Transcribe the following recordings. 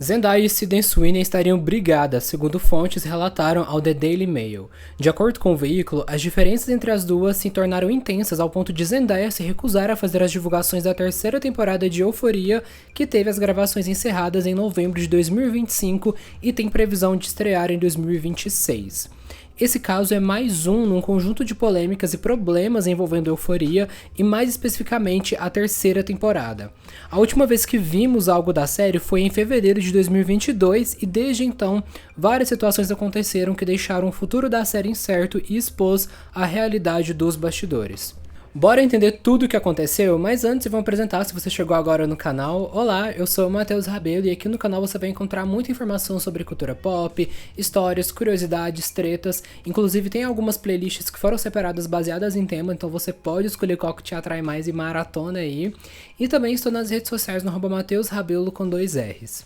Zendaya e Sydney Sweeney estariam brigadas, segundo fontes relataram ao The Daily Mail. De acordo com o veículo, as diferenças entre as duas se tornaram intensas ao ponto de Zendaya se recusar a fazer as divulgações da terceira temporada de Euphoria, que teve as gravações encerradas em novembro de 2025 e tem previsão de estrear em 2026. Esse caso é mais um num conjunto de polêmicas e problemas envolvendo Euphoria e mais especificamente a terceira temporada. A última vez que vimos algo da série foi em fevereiro de 2022 e desde então várias situações aconteceram que deixaram o futuro da série incerto e expôs a realidade dos bastidores. Bora entender tudo o que aconteceu, mas antes eu vou apresentar se você chegou agora no canal. Olá, eu sou o Matheus Rabelo e aqui no canal você vai encontrar muita informação sobre cultura pop, histórias, curiosidades, tretas, inclusive tem algumas playlists que foram separadas baseadas em tema, então você pode escolher qual que te atrai mais e maratona aí. E também estou nas redes sociais no @Matheus Rabelo com 2 R's.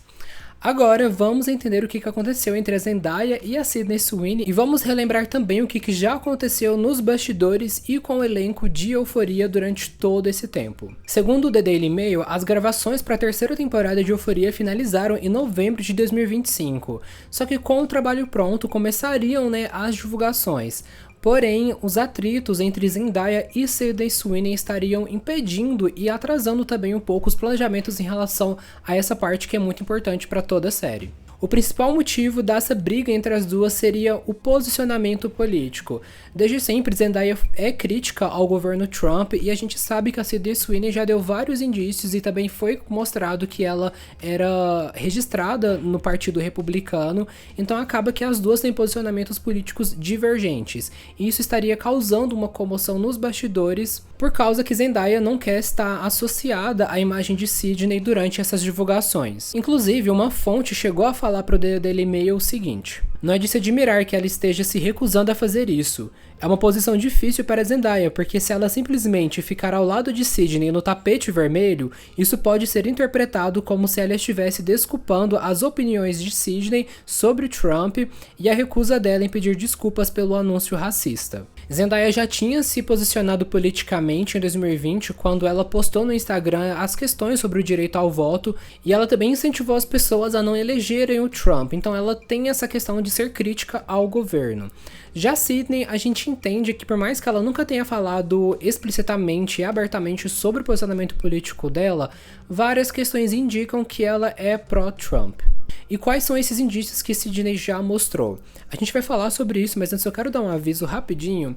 Agora vamos entender o que aconteceu entre a Zendaya e a Sydney Sweeney e vamos relembrar também o que já aconteceu nos bastidores e com o elenco de Euphoria durante todo esse tempo. Segundo o The Daily Mail, as gravações para a terceira temporada de Euphoria finalizaram em novembro de 2025, só que com o trabalho pronto começariam as divulgações. Porém, os atritos entre Zendaya e Sydney Sweeney estariam impedindo e atrasando também um pouco os planejamentos em relação a essa parte que é muito importante para toda a série. O principal motivo dessa briga entre as duas seria o posicionamento político. Desde sempre, Zendaya é crítica ao governo Trump e a gente sabe que a Sydney Sweeney já deu vários indícios e também foi mostrado que ela era registrada no Partido Republicano, então acaba que as duas têm posicionamentos políticos divergentes. E isso estaria causando uma comoção nos bastidores por causa que Zendaya não quer estar associada à imagem de Sydney durante essas divulgações. Inclusive, uma fonte chegou a falar para o The Daily Mail o seguinte: não é de se admirar que ela esteja se recusando a fazer isso. É uma posição difícil para Zendaya, porque se ela simplesmente ficar ao lado de Sydney no tapete vermelho, isso pode ser interpretado como se ela estivesse desculpando as opiniões de Sydney sobre Trump e a recusa dela em pedir desculpas pelo anúncio racista. Zendaya já tinha se posicionado politicamente em 2020 quando ela postou no Instagram as questões sobre o direito ao voto e ela também incentivou as pessoas a não elegerem o Trump, então ela tem essa questão de ser crítica ao governo. Já Sydney, a gente entende que por mais que ela nunca tenha falado explicitamente e abertamente sobre o posicionamento político dela, várias questões indicam que ela é pró-Trump. E quais são esses indícios que Sydney já mostrou? A gente vai falar sobre isso, mas antes eu quero dar um aviso rapidinho.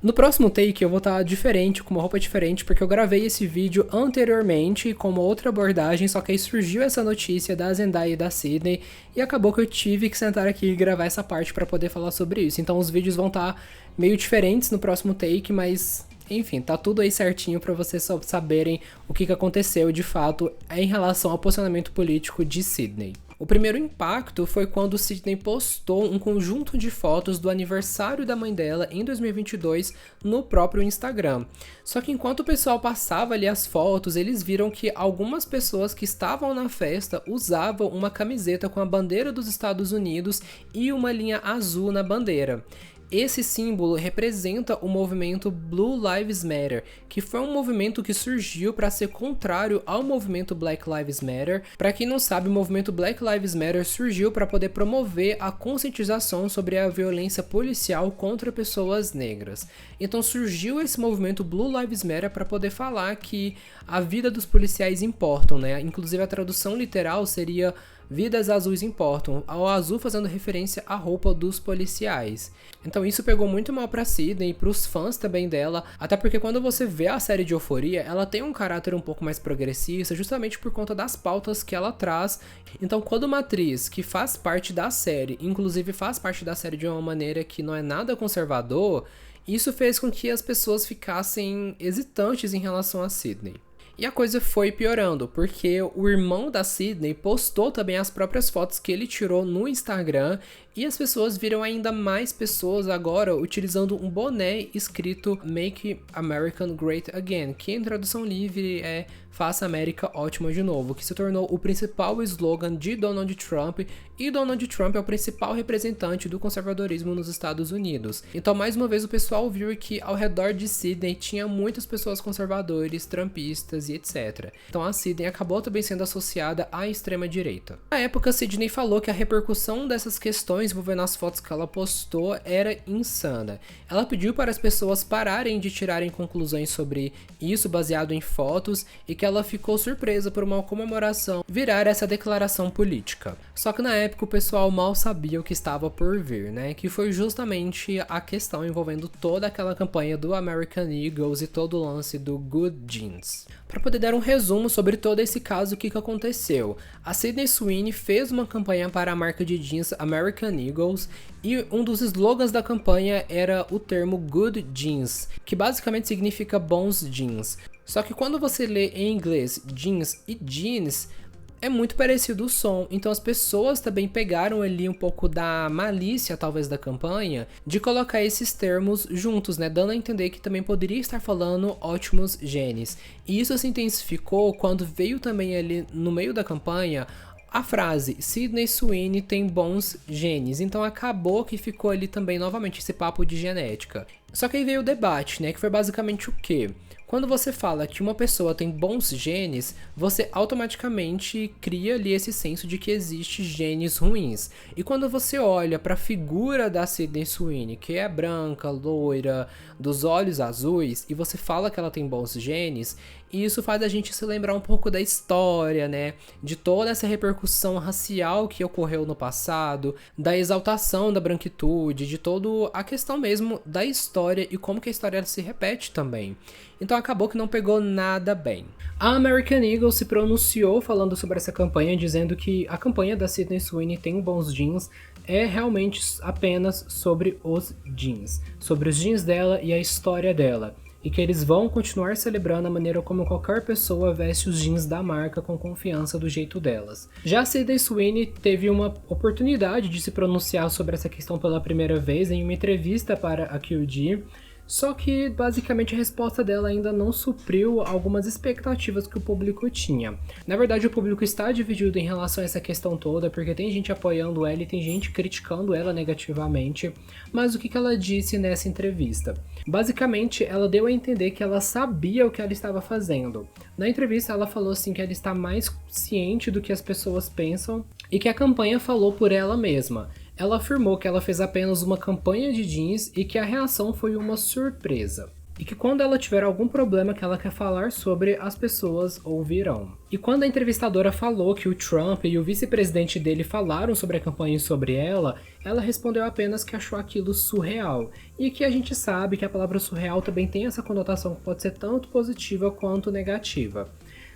No próximo take eu vou estar diferente, com uma roupa diferente, porque eu gravei esse vídeo anteriormente com uma outra abordagem, só que aí surgiu essa notícia da Zendaya e da Sydney e acabou que eu tive que sentar aqui e gravar essa parte para poder falar sobre isso. Então os vídeos vão estar meio diferentes no próximo take, mas enfim, tá tudo aí certinho para vocês saberem o que aconteceu de fato em relação ao posicionamento político de Sydney. O primeiro impacto foi quando Sydney postou um conjunto de fotos do aniversário da mãe dela em 2022 no próprio Instagram. Só que enquanto o pessoal passava ali as fotos, eles viram que algumas pessoas que estavam na festa usavam uma camiseta com a bandeira dos Estados Unidos e uma linha azul na bandeira. Esse símbolo representa o movimento Blue Lives Matter, que foi um movimento que surgiu para ser contrário ao movimento Black Lives Matter. Para quem não sabe, o movimento Black Lives Matter surgiu para poder promover a conscientização sobre a violência policial contra pessoas negras. Então surgiu esse movimento Blue Lives Matter para poder falar que a vida dos policiais importam, Inclusive a tradução literal seria vidas azuis importam, ao azul fazendo referência à roupa dos policiais. Então isso pegou muito mal pra Sydney e pros fãs também dela, até porque quando você vê a série de Euphoria, ela tem um caráter um pouco mais progressista, justamente por conta das pautas que ela traz. Então quando uma atriz que faz parte da série, inclusive faz parte da série de uma maneira que não é nada conservador, isso fez com que as pessoas ficassem hesitantes em relação a Sydney. E a coisa foi piorando, porque o irmão da Sydney postou também as próprias fotos que ele tirou no Instagram e as pessoas viram ainda mais pessoas agora utilizando um boné escrito Make America Great Again, que em tradução livre é Faça América Ótima de Novo, que se tornou o principal slogan de Donald Trump, e Donald Trump é o principal representante do conservadorismo nos Estados Unidos. Então, mais uma vez, o pessoal viu que ao redor de Sydney tinha muitas pessoas conservadores, trumpistas e etc. Então, a Sydney acabou também sendo associada à extrema-direita. Na época, Sydney falou que a repercussão dessas questões envolvendo as fotos que ela postou era insana. Ela pediu para as pessoas pararem de tirarem conclusões sobre isso baseado em fotos e que ela ficou surpresa por uma comemoração virar essa declaração política. Só que na época o pessoal mal sabia o que estava por vir, né? Que foi justamente a questão envolvendo toda aquela campanha do American Eagles e todo o lance do Good Jeans. Para poder dar um resumo sobre todo esse caso, o que aconteceu? A Sydney Sweeney fez uma campanha para a marca de jeans American Eagles e um dos slogans da campanha era o termo Good Jeans, que basicamente significa bons jeans. Só que quando você lê em inglês jeans e jeans, é muito parecido o som, então as pessoas também pegaram ali um pouco da malícia, talvez, da campanha, de colocar esses termos juntos, né, dando a entender que também poderia estar falando ótimos genes. E isso se intensificou quando veio também ali no meio da campanha a frase Sydney Sweeney tem bons genes, então acabou que ficou ali também novamente esse papo de genética. Só que aí veio o debate, né, que foi basicamente o quê? Quando você fala que uma pessoa tem bons genes, você automaticamente cria ali esse senso de que existe genes ruins. E quando você olha para a figura da Sydney Sweeney, que é branca, loira, dos olhos azuis, e você fala que ela tem bons genes, isso faz a gente se lembrar um pouco da história, né? De toda essa repercussão racial que ocorreu no passado, da exaltação da branquitude, de toda a questão mesmo da história e como que a história se repete também. Então acabou que não pegou nada bem. A American Eagle se pronunciou falando sobre essa campanha, dizendo que a campanha da Sydney Sweeney tem bons jeans, é realmente apenas sobre os jeans dela e a história dela, e que eles vão continuar celebrando a maneira como qualquer pessoa veste os jeans da marca com confiança do jeito delas. Já a Sydney Sweeney teve uma oportunidade de se pronunciar sobre essa questão pela primeira vez em uma entrevista para a QD, só que basicamente a resposta dela ainda não supriu algumas expectativas que o público tinha. Na verdade, o público está dividido em relação a essa questão toda, porque tem gente apoiando ela e tem gente criticando ela negativamente, mas o que ela disse nessa entrevista? Basicamente, ela deu a entender que ela sabia o que ela estava fazendo. Na entrevista, ela falou assim que ela está mais ciente do que as pessoas pensam e que a campanha falou por ela mesma. Ela afirmou que ela fez apenas uma campanha de jeans e que a reação foi uma surpresa. E que quando ela tiver algum problema que ela quer falar sobre, as pessoas ouvirão. E quando a entrevistadora falou que o Trump e o vice-presidente dele falaram sobre a campanha e sobre ela respondeu apenas que achou aquilo surreal. E que a gente sabe que a palavra surreal também tem essa conotação que pode ser tanto positiva quanto negativa.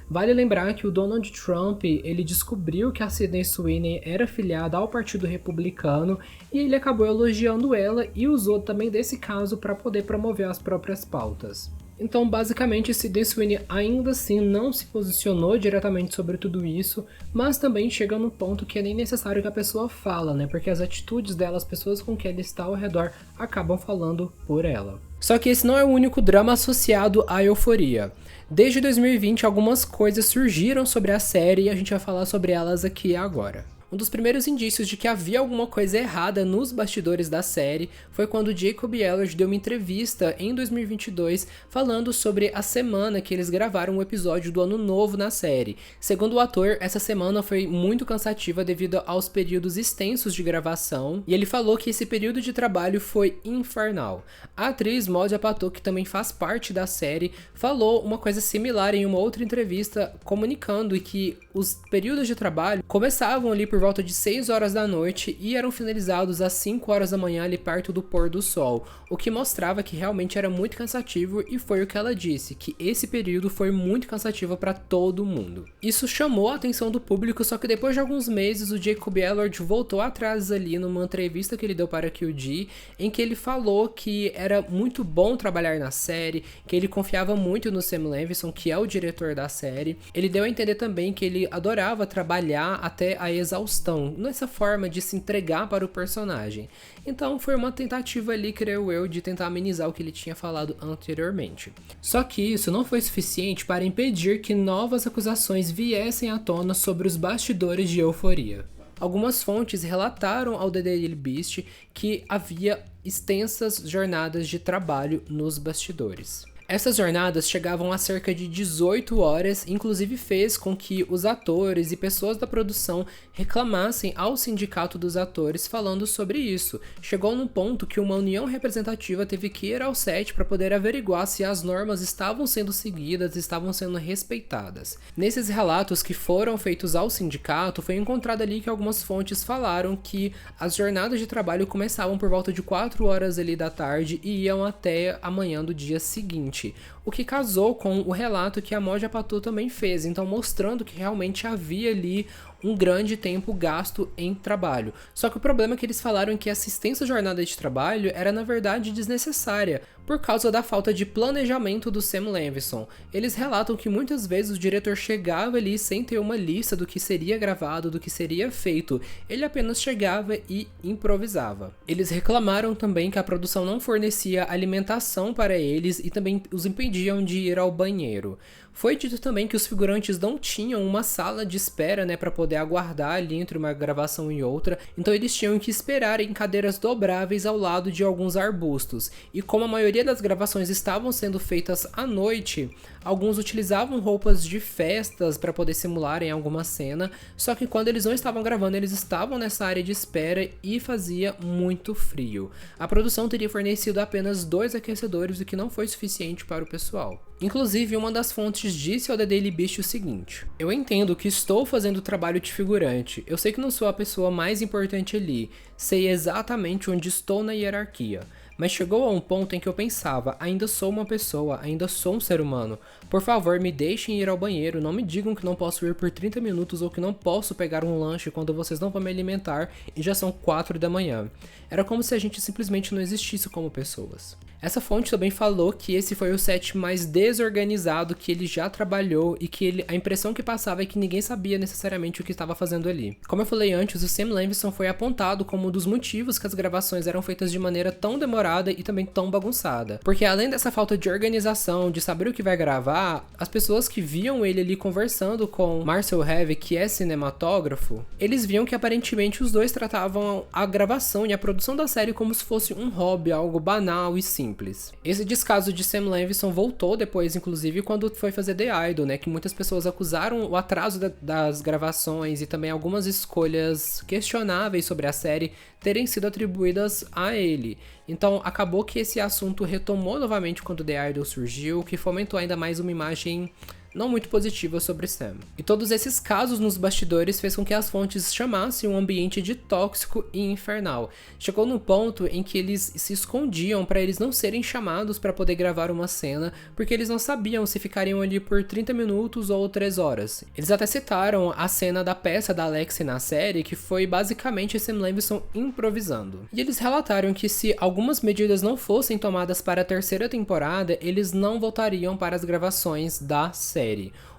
Vale lembrar que o Donald Trump, ele descobriu que a Sydney Sweeney era filiada ao Partido Republicano e ele acabou elogiando ela e usou também desse caso para poder promover as próprias pautas. Então, basicamente, Sydney Sweeney ainda assim não se posicionou diretamente sobre tudo isso, mas também chega num ponto que é nem necessário que a pessoa fala, né? Porque as atitudes dela, as pessoas com quem ela está ao redor, acabam falando por ela. Só que esse não é o único drama associado à Euforia. Desde 2020, algumas coisas surgiram sobre a série e a gente vai falar sobre elas aqui agora. Um dos primeiros indícios de que havia alguma coisa errada nos bastidores da série foi quando Jacob Elord deu uma entrevista em 2022 falando sobre a semana que eles gravaram o episódio do Ano Novo na série. Segundo o ator, essa semana foi muito cansativa devido aos períodos extensos de gravação e ele falou que esse período de trabalho foi infernal. A atriz Maud Apatow, que também faz parte da série, falou uma coisa similar em uma outra entrevista, comunicando que os períodos de trabalho começavam ali por volta de 6 horas da noite e eram finalizados às 5 horas da manhã ali perto do pôr do sol, o que mostrava que realmente era muito cansativo e foi o que ela disse, que esse período foi muito cansativo para todo mundo. Isso chamou a atenção do público, só que depois de alguns meses o Jacob Elord voltou atrás ali numa entrevista que ele deu para a QD, em que ele falou que era muito bom trabalhar na série, que ele confiava muito no Sam Levinson, que é o diretor da série. Ele deu a entender também que ele adorava trabalhar até a exaustão exaustão, nessa forma de se entregar para o personagem. Então foi uma tentativa ali, creio eu, de tentar amenizar o que ele tinha falado anteriormente. Só que isso não foi suficiente para impedir que novas acusações viessem à tona sobre os bastidores de Euphoria. Algumas fontes relataram ao The Daily Beast que havia extensas jornadas de trabalho nos bastidores. Essas jornadas chegavam a cerca de 18 horas, inclusive fez com que os atores e pessoas da produção reclamassem ao sindicato dos atores falando sobre isso. Chegou num ponto que uma união representativa teve que ir ao set para poder averiguar se as normas estavam sendo seguidas, estavam sendo respeitadas. Nesses relatos que foram feitos ao sindicato, foi encontrado ali que algumas fontes falaram que as jornadas de trabalho começavam por volta de 4 horas ali da tarde e iam até amanhã do dia seguinte. O que casou com o relato que a Moja Patu também fez, então mostrando que realmente havia ali um grande tempo gasto em trabalho. Só que o problema é que eles falaram que essa extensa jornada de trabalho era na verdade desnecessária, por causa da falta de planejamento do Sam Levinson. Eles relatam que muitas vezes o diretor chegava ali sem ter uma lista do que seria gravado, do que seria feito. Ele apenas chegava e improvisava. Eles reclamaram também que a produção não fornecia alimentação para eles e também os impediam de ir ao banheiro. Foi dito também que os figurantes não tinham uma sala de espera, né, para poder aguardar ali entre uma gravação e outra, então eles tinham que esperar em cadeiras dobráveis ao lado de alguns arbustos. E como a maioria das gravações estavam sendo feitas à noite, alguns utilizavam roupas de festas para poder simularem alguma cena, só que quando eles não estavam gravando, eles estavam nessa área de espera e fazia muito frio. A produção teria fornecido apenas 2 aquecedores, o que não foi suficiente para o pessoal. Inclusive, uma das fontes disse ao The Daily Beast o seguinte: eu entendo que estou fazendo trabalho de figurante, eu sei que não sou a pessoa mais importante ali, sei exatamente onde estou na hierarquia. Mas chegou a um ponto em que eu pensava, ainda sou uma pessoa, ainda sou um ser humano. Por favor, me deixem ir ao banheiro, não me digam que não posso ir por 30 minutos ou que não posso pegar um lanche quando vocês não vão me alimentar e já são 4 da manhã. Era como se a gente simplesmente não existisse como pessoas. Essa fonte também falou que esse foi o set mais desorganizado que ele já trabalhou e que a impressão que passava é que ninguém sabia necessariamente o que estava fazendo ali. Como eu falei antes, o Sam Levinson foi apontado como um dos motivos que as gravações eram feitas de maneira tão demorada e também tão bagunçada. Porque além dessa falta de organização, de saber o que vai gravar, as pessoas que viam ele ali conversando com Marcel Heavy, que é cinematógrafo, eles viam que aparentemente os dois tratavam a gravação e a produção da série como se fosse um hobby, algo banal e simples. Esse descaso de Sam Levinson voltou depois, inclusive, quando foi fazer The Idol, né? Que muitas pessoas acusaram o atraso das gravações e também algumas escolhas questionáveis sobre a série terem sido atribuídas a ele. Então, acabou que esse assunto retomou novamente quando The Idol surgiu, que fomentou ainda mais uma imagem não muito positiva sobre Sam. E todos esses casos nos bastidores fez com que as fontes chamassem um ambiente de tóxico e infernal. Chegou no ponto em que eles se escondiam para eles não serem chamados para poder gravar uma cena, porque eles não sabiam se ficariam ali por 30 minutos ou 3 horas. Eles até citaram a cena da peça da Alexi na série, que foi basicamente Sam Levinson improvisando. E eles relataram que se algumas medidas não fossem tomadas para a terceira temporada, eles não voltariam para as gravações da série.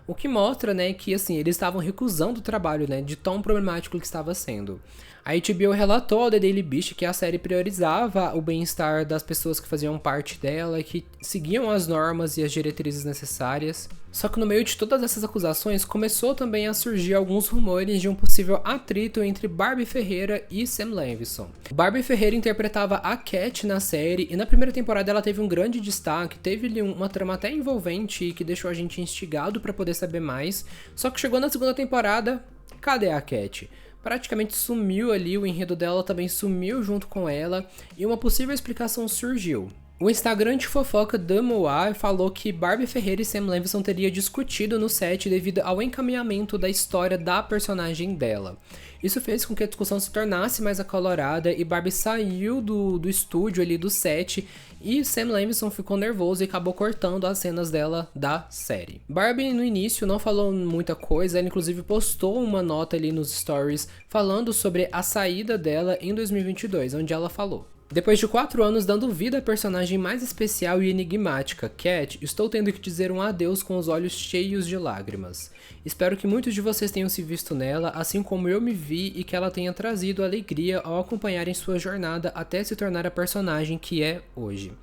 O que mostra, né, que assim, eles estavam recusando o trabalho, né, de tão problemático que estava sendo. A HBO relatou ao The Daily Beast que a série priorizava o bem-estar das pessoas que faziam parte dela, que seguiam as normas e as diretrizes necessárias. Só que no meio de todas essas acusações, começou também a surgir alguns rumores de um possível atrito entre Barbie Ferreira e Sam Levinson. Barbie Ferreira interpretava a Cat na série, e na primeira temporada ela teve um grande destaque, teve ali uma trama até envolvente e que deixou a gente instigado para poder saber mais. Só que chegou na segunda temporada, cadê a Cat? Praticamente sumiu ali, o enredo dela também sumiu junto com ela, e uma possível explicação surgiu. O Instagram de fofoca da Moa falou que Barbie Ferreira e Sam Levinson teriam discutido no set devido ao encaminhamento da história da personagem dela. Isso fez com que a discussão se tornasse mais acalorada e Barbie saiu do estúdio ali do set, e Sam Levinson ficou nervoso e acabou cortando as cenas dela da série. Barbie no início não falou muita coisa, ela inclusive postou uma nota ali nos stories falando sobre a saída dela em 2022, onde ela falou: Depois de 4 anos dando vida à personagem mais especial e enigmática, Cat, estou tendo que dizer um adeus com os olhos cheios de lágrimas. Espero que muitos de vocês tenham se visto nela, assim como eu me vi, e que ela tenha trazido alegria ao acompanharem sua jornada até se tornar a personagem que é hoje.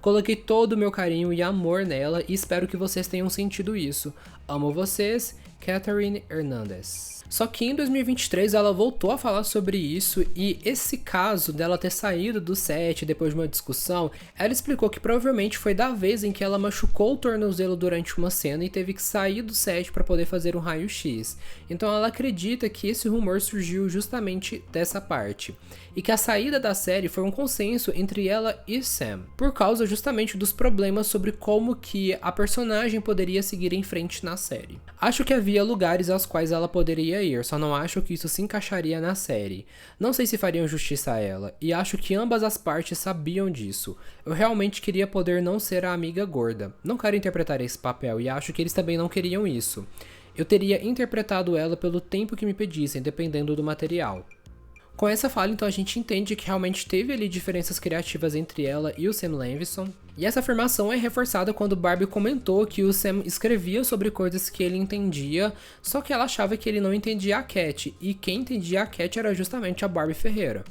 Coloquei todo o meu carinho e amor nela e espero que vocês tenham sentido isso. Amo vocês, Catherine Hernandez. Só que em 2023 ela voltou a falar sobre isso e esse caso dela ter saído do set depois de uma discussão, ela explicou que provavelmente foi da vez em que ela machucou o tornozelo durante uma cena e teve que sair do set para poder fazer um raio-x. Então ela acredita que esse rumor surgiu justamente dessa parte. E que a saída da série foi um consenso entre ela e Sam, por causa justamente dos problemas sobre como que a personagem poderia seguir em frente na série. Acho que havia lugares aos quais ela poderia ir, só não acho que isso se encaixaria na série. Não sei se fariam justiça a ela, e acho que ambas as partes sabiam disso. Eu realmente queria poder não ser a amiga gorda. Não quero interpretar esse papel e acho que eles também não queriam isso. Eu teria interpretado ela pelo tempo que me pedissem, dependendo do material. Com essa fala, então, a gente entende que realmente teve ali diferenças criativas entre ela e o Sam Levinson. E essa afirmação é reforçada quando Barbie comentou que o Sam escrevia sobre coisas que ele entendia, só que ela achava que ele não entendia a Cat, e quem entendia a Cat era justamente a Barbie Ferreira.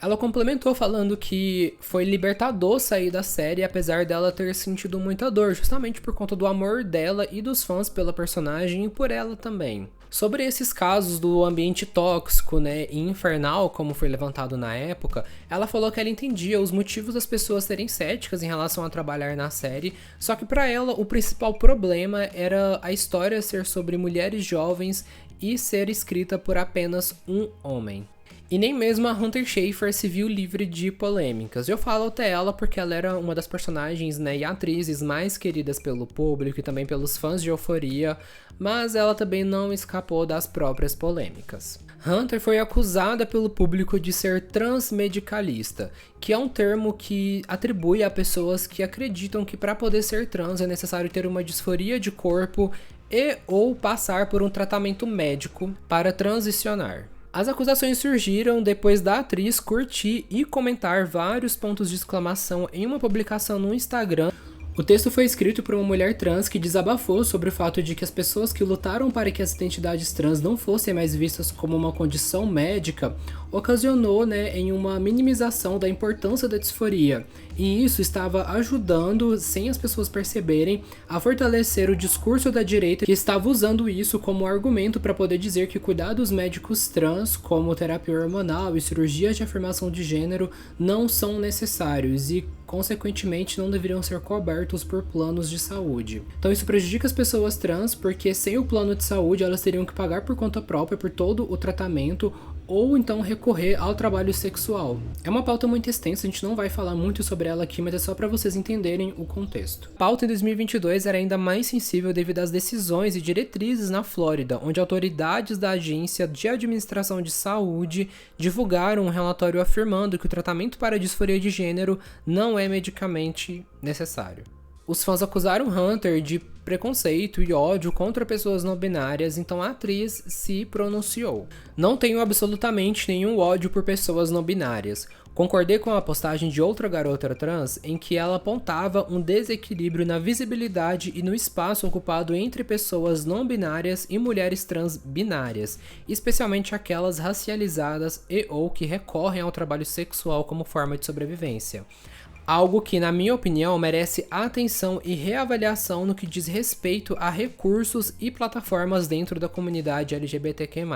Ela complementou falando que foi libertador sair da série, apesar dela ter sentido muita dor, justamente por conta do amor dela e dos fãs pela personagem e por ela também. Sobre esses casos do ambiente tóxico, e infernal, como foi levantado na época, ela falou que ela entendia os motivos das pessoas serem céticas em relação a trabalhar na série, só que para ela o principal problema era a história ser sobre mulheres jovens e ser escrita por apenas um homem. E nem mesmo a Hunter Schafer se viu livre de polêmicas. Eu falo até ela porque ela era uma das personagens e atrizes mais queridas pelo público e também pelos fãs de Euphoria, mas ela também não escapou das próprias polêmicas. Hunter foi acusada pelo público de ser transmedicalista, que é um termo que atribui a pessoas que acreditam que para poder ser trans é necessário ter uma disforia de corpo e ou passar por um tratamento médico para transicionar. As acusações surgiram depois da atriz curtir e comentar vários pontos de exclamação em uma publicação no Instagram. O texto foi escrito por uma mulher trans que desabafou sobre o fato de que as pessoas que lutaram para que as identidades trans não fossem mais vistas como uma condição médica ocasionou em uma minimização da importância da disforia, e isso estava ajudando, sem as pessoas perceberem, a fortalecer o discurso da direita que estava usando isso como argumento para poder dizer que cuidados médicos trans, como terapia hormonal e cirurgias de afirmação de gênero, não são necessários e, consequentemente, não deveriam ser cobertos por planos de saúde. Então isso prejudica as pessoas trans porque sem o plano de saúde elas teriam que pagar por conta própria por todo o tratamento ou então recorrer ao trabalho sexual. É uma pauta muito extensa, a gente não vai falar muito sobre ela aqui, mas é só para vocês entenderem o contexto. A pauta em 2022 era ainda mais sensível devido às decisões e diretrizes na Flórida, onde autoridades da Agência de Administração de Saúde divulgaram um relatório afirmando que o tratamento para a disforia de gênero não é medicamente necessário. Os fãs acusaram Hunter de preconceito e ódio contra pessoas não binárias, então a atriz se pronunciou. Não tenho absolutamente nenhum ódio por pessoas não binárias. Concordei com a postagem de outra garota trans em que ela apontava um desequilíbrio na visibilidade e no espaço ocupado entre pessoas não binárias e mulheres trans binárias, especialmente aquelas racializadas e ou que recorrem ao trabalho sexual como forma de sobrevivência. Algo que, na minha opinião, merece atenção e reavaliação no que diz respeito a recursos e plataformas dentro da comunidade LGBTQ+.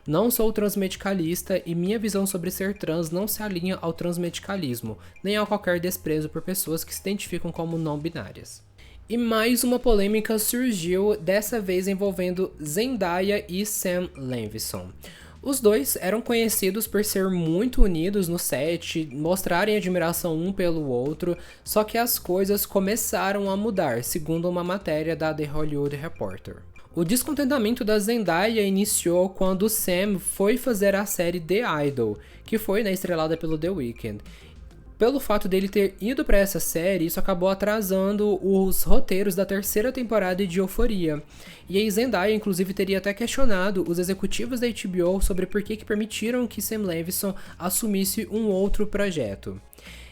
Não sou transmedicalista e minha visão sobre ser trans não se alinha ao transmedicalismo, nem a qualquer desprezo por pessoas que se identificam como não binárias. E mais uma polêmica surgiu, dessa vez envolvendo Zendaya e Sam Levinson. Os dois eram conhecidos por ser muito unidos no set, mostrarem admiração um pelo outro, só que as coisas começaram a mudar, segundo uma matéria da The Hollywood Reporter. O descontentamento da Zendaya iniciou quando Sam foi fazer a série The Idol, que foi estrelada pelo The Weeknd. Pelo fato dele ter ido para essa série, isso acabou atrasando os roteiros da terceira temporada de Euphoria. E a Zendaya, inclusive, teria até questionado os executivos da HBO sobre por que permitiram que Sam Levinson assumisse um outro projeto.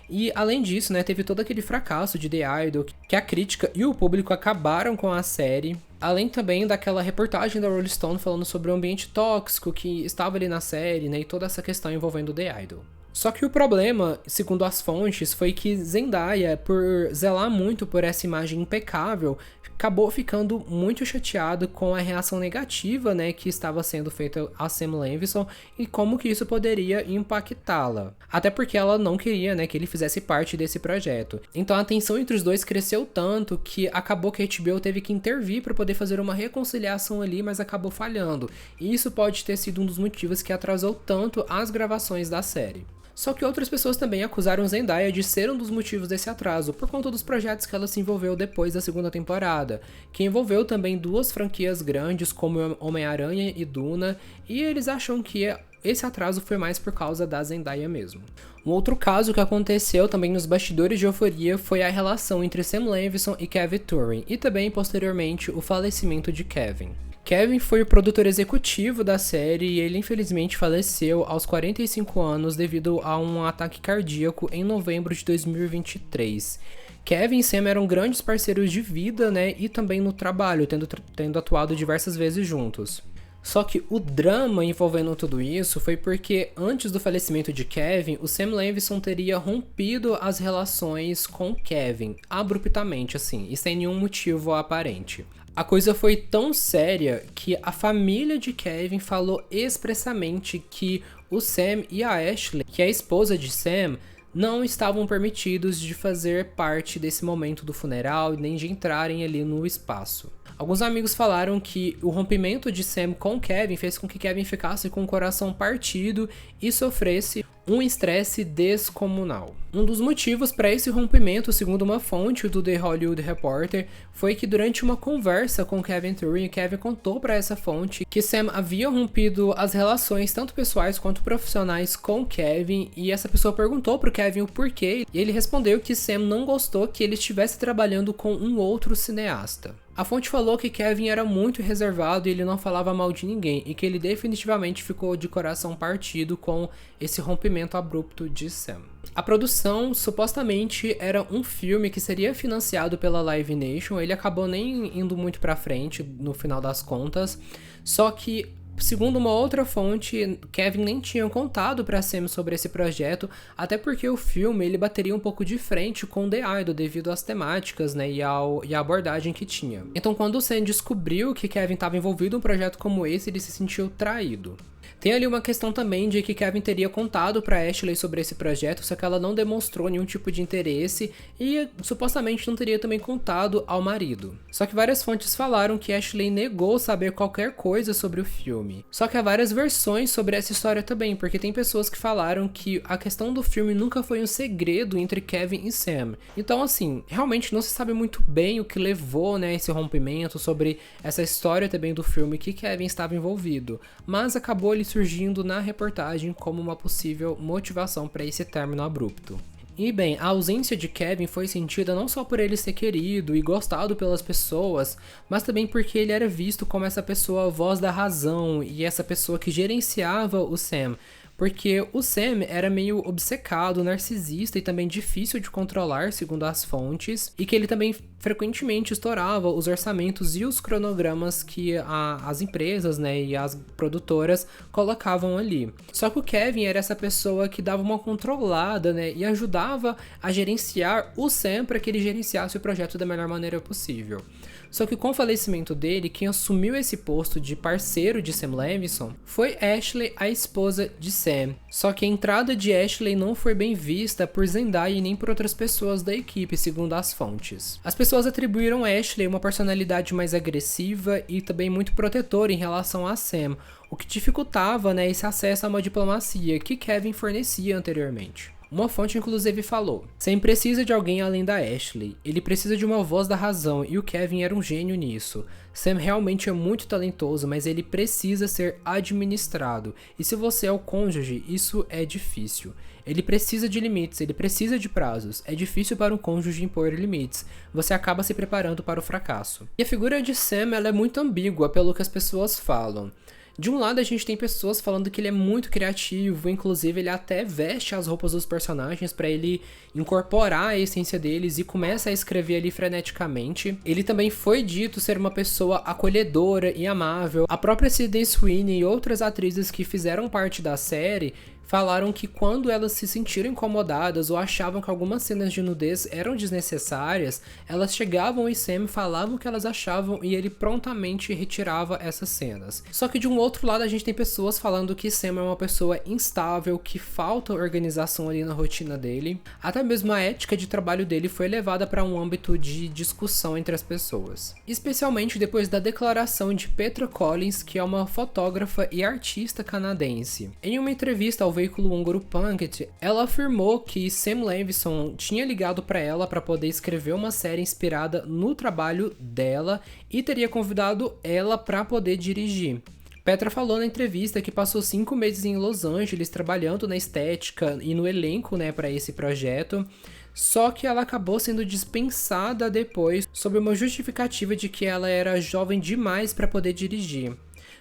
E além disso, né, teve todo aquele fracasso de The Idol, que a crítica e o público acabaram com a série. Além também daquela reportagem da Rolling Stone falando sobre o ambiente tóxico que estava ali na série, né, e toda essa questão envolvendo The Idol. Só que o problema, segundo as fontes, foi que Zendaya, por zelar muito por essa imagem impecável, acabou ficando muito chateado com a reação negativa, né, que estava sendo feita a Sam Levinson e como que isso poderia impactá-la. Até porque ela não queria, né, que ele fizesse parte desse projeto. Então a tensão entre os dois cresceu tanto que acabou que a HBO teve que intervir para poder fazer uma reconciliação ali, mas acabou falhando. E isso pode ter sido um dos motivos que atrasou tanto as gravações da série. Só que outras pessoas também acusaram Zendaya de ser um dos motivos desse atraso, por conta dos projetos que ela se envolveu depois da segunda temporada, que envolveu também duas franquias grandes como Homem-Aranha e Duna, e eles acham que esse atraso foi mais por causa da Zendaya mesmo. Um outro caso que aconteceu também nos bastidores de Euphoria foi a relação entre Sam Levinson e Kevin Turing, e também posteriormente o falecimento de Kevin. Kevin foi o produtor executivo da série e ele infelizmente faleceu aos 45 anos devido a um ataque cardíaco em novembro de 2023. Kevin e Sam eram grandes parceiros de vida, né, e também no trabalho, tendo atuado diversas vezes juntos. Só que o drama envolvendo tudo isso foi porque antes do falecimento de Kevin, o Sam Levinson teria rompido as relações com Kevin, abruptamente assim, e sem nenhum motivo aparente. A coisa foi tão séria que a família de Kevin falou expressamente que o Sam e a Ashley, que é a esposa de Sam, não estavam permitidos de fazer parte desse momento do funeral nem de entrarem ali no espaço. Alguns amigos falaram que o rompimento de Sam com Kevin fez com que Kevin ficasse com o coração partido e sofresse um estresse descomunal. Um dos motivos para esse rompimento, segundo uma fonte do The Hollywood Reporter, foi que durante uma conversa com Kevin Turing, Kevin contou para essa fonte que Sam havia rompido as relações tanto pessoais quanto profissionais com Kevin, e essa pessoa perguntou pro Kevin o porquê, e ele respondeu que Sam não gostou que ele estivesse trabalhando com um outro cineasta. A fonte falou que Kevin era muito reservado e ele não falava mal de ninguém, e que ele definitivamente ficou de coração partido com esse rompimento abrupto de Sam. A produção supostamente era um filme que seria financiado pela Live Nation, ele acabou nem indo muito pra frente no final das contas, só que segundo uma outra fonte, Kevin nem tinha contado pra Sam sobre esse projeto, até porque o filme ele bateria um pouco de frente com The Idol devido às temáticas, né, e a abordagem que tinha. Então quando o Sam descobriu que Kevin estava envolvido em um projeto como esse, ele se sentiu traído. Tem ali uma questão também de que Kevin teria contado pra Ashley sobre esse projeto, só que ela não demonstrou nenhum tipo de interesse e supostamente não teria também contado ao marido. Só que várias fontes falaram que Ashley negou saber qualquer coisa sobre o filme. Só que há várias versões sobre essa história também, porque tem pessoas que falaram que a questão do filme nunca foi um segredo entre Kevin e Sam. Então assim, realmente não se sabe muito bem o que levou, né, esse rompimento, sobre essa história também do filme que Kevin estava envolvido, mas acabou ele surgindo na reportagem como uma possível motivação para esse término abrupto. E bem, a ausência de Kevin foi sentida não só por ele ser querido e gostado pelas pessoas, mas também porque ele era visto como essa pessoa voz da razão e essa pessoa que gerenciava o Sam. Porque o Sam era meio obcecado, narcisista e também difícil de controlar, segundo as fontes, e que ele também frequentemente estourava os orçamentos e os cronogramas que as empresas, né, e as produtoras colocavam ali. Só que o Kevin era essa pessoa que dava uma controlada, né, e ajudava a gerenciar o Sam para que ele gerenciasse o projeto da melhor maneira possível. Só que com o falecimento dele, quem assumiu esse posto de parceiro de Sam Levinson foi Ashley, a esposa de Sam. Só que a entrada de Ashley não foi bem vista por Zendaya e nem por outras pessoas da equipe, segundo as fontes. As pessoas atribuíram a Ashley uma personalidade mais agressiva e também muito protetora em relação a Sam, o que dificultava, né, esse acesso a uma diplomacia que Kevin fornecia anteriormente. Uma fonte inclusive falou: Sam precisa de alguém além da Ashley, ele precisa de uma voz da razão e o Kevin era um gênio nisso. Sam realmente é muito talentoso, mas ele precisa ser administrado, e se você é o cônjuge, isso é difícil. Ele precisa de limites, ele precisa de prazos, é difícil para um cônjuge impor limites, você acaba se preparando para o fracasso. E a figura de Sam ela é muito ambígua pelo que as pessoas falam. De um lado a gente tem pessoas falando que ele é muito criativo, inclusive ele até veste as roupas dos personagens para ele incorporar a essência deles e começa a escrever ali freneticamente. Ele também foi dito ser uma pessoa acolhedora e amável. A própria Sydney Sweeney e outras atrizes que fizeram parte da série falaram que quando elas se sentiram incomodadas ou achavam que algumas cenas de nudez eram desnecessárias, elas chegavam e Sam falavam o que elas achavam e ele prontamente retirava essas cenas. Só que de um outro lado a gente tem pessoas falando que Sam é uma pessoa instável, que falta organização ali na rotina dele. Até mesmo a ética de trabalho dele foi levada para um âmbito de discussão entre as pessoas. Especialmente depois da declaração de Petra Collins, que é uma fotógrafa e artista canadense. Em uma entrevista ao veículo húngaro Punket, ela afirmou que Sam Levinson tinha ligado para ela para poder escrever uma série inspirada no trabalho dela e teria convidado ela para poder dirigir. Petra falou na entrevista que passou 5 meses em Los Angeles trabalhando na estética e no elenco, para esse projeto, só que ela acabou sendo dispensada depois sob uma justificativa de que ela era jovem demais para poder dirigir.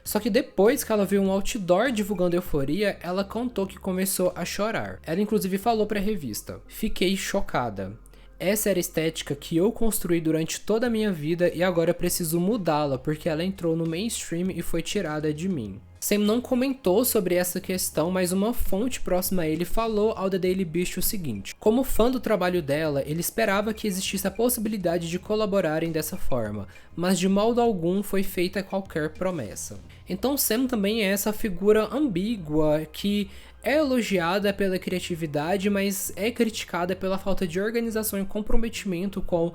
Só que depois que ela viu um outdoor divulgando Euphoria, ela contou que começou a chorar. Ela inclusive falou para a revista: "Fiquei chocada. Essa era a estética que eu construí durante toda a minha vida e agora preciso mudá-la porque ela entrou no mainstream e foi tirada de mim." Sam não comentou sobre essa questão, mas uma fonte próxima a ele falou ao The Daily Beast o seguinte: como fã do trabalho dela, ele esperava que existisse a possibilidade de colaborarem dessa forma, mas de modo algum foi feita qualquer promessa. Então Sam também é essa figura ambígua que é elogiada pela criatividade, mas é criticada pela falta de organização e comprometimento com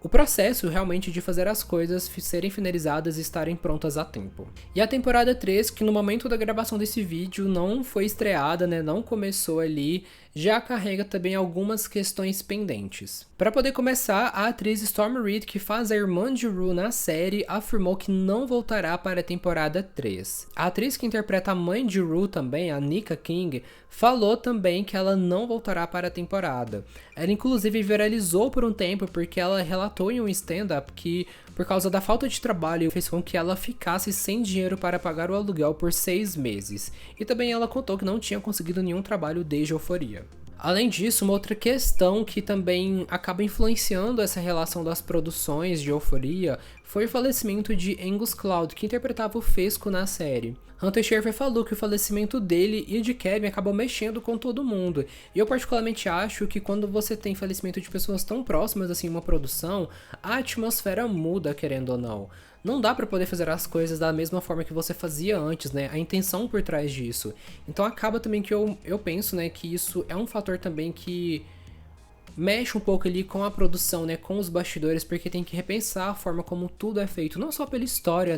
o processo realmente de fazer as coisas serem finalizadas e estarem prontas a tempo. E a temporada 3, que no momento da gravação desse vídeo não foi estreada, não começou ali, já carrega também algumas questões pendentes. Para poder começar, a atriz Storm Reid, que faz a irmã de Rue na série, afirmou que não voltará para a temporada 3. A atriz que interpreta a mãe de Rue também, a Nika King, falou também que ela não voltará para a temporada. Ela inclusive viralizou por um tempo porque ela relatou em um stand-up que, por causa da falta de trabalho, fez com que ela ficasse sem dinheiro para pagar o aluguel por 6 meses. E também ela contou que não tinha conseguido nenhum trabalho desde Euphoria. Além disso, uma outra questão que também acaba influenciando essa relação das produções de Euphoria foi o falecimento de Angus Cloud, que interpretava o Fesco na série. Hunter Schafer falou que o falecimento dele e de Kevin acabou mexendo com todo mundo. E eu particularmente acho que quando você tem falecimento de pessoas tão próximas assim em uma produção, a atmosfera muda, querendo ou não. Não dá pra poder fazer as coisas da mesma forma que você fazia antes, A intenção por trás disso. Então acaba também que eu penso, que isso é um fator também que mexe um pouco ali com a produção, com os bastidores, porque tem que repensar a forma como tudo é feito, não só pela história,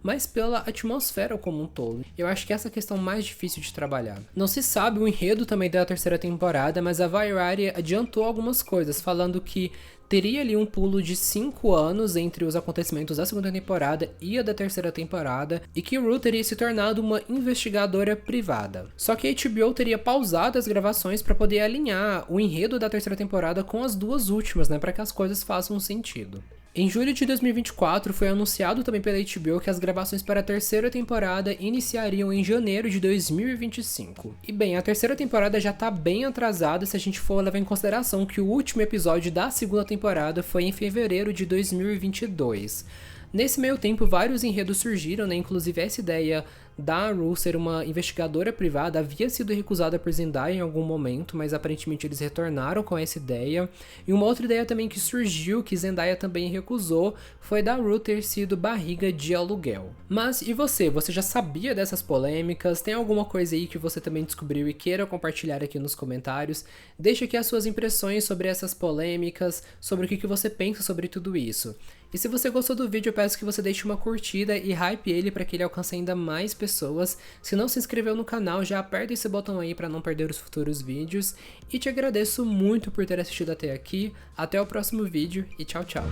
mas pela atmosfera como um todo. Eu acho que essa é a questão mais difícil de trabalhar. Não se sabe o enredo também da terceira temporada, mas a Variety adiantou algumas coisas, falando que teria ali um pulo de 5 anos entre os acontecimentos da segunda temporada e a da terceira temporada, e que Rue teria se tornado uma investigadora privada. Só que a HBO teria pausado as gravações para poder alinhar o enredo da terceira temporada com as duas últimas, para que as coisas façam sentido. Em julho de 2024, foi anunciado também pela HBO que as gravações para a terceira temporada iniciariam em janeiro de 2025. E bem, a terceira temporada já tá bem atrasada se a gente for levar em consideração que o último episódio da segunda temporada foi em fevereiro de 2022. Nesse meio tempo, vários enredos surgiram, inclusive essa ideia da Rue ser uma investigadora privada havia sido recusada por Zendaya em algum momento, mas aparentemente eles retornaram com essa ideia. E uma outra ideia também que surgiu, que Zendaya também recusou, foi da Rue ter sido barriga de aluguel. Mas e você? Você já sabia dessas polêmicas? Tem alguma coisa aí que você também descobriu e queira compartilhar aqui nos comentários? Deixe aqui as suas impressões sobre essas polêmicas, sobre o que você pensa sobre tudo isso. E se você gostou do vídeo, eu peço que você deixe uma curtida e hype ele para que ele alcance ainda mais pessoas. Se não se inscreveu no canal, já aperta esse botão aí para não perder os futuros vídeos. E te agradeço muito por ter assistido até aqui. Até o próximo vídeo e tchau, tchau.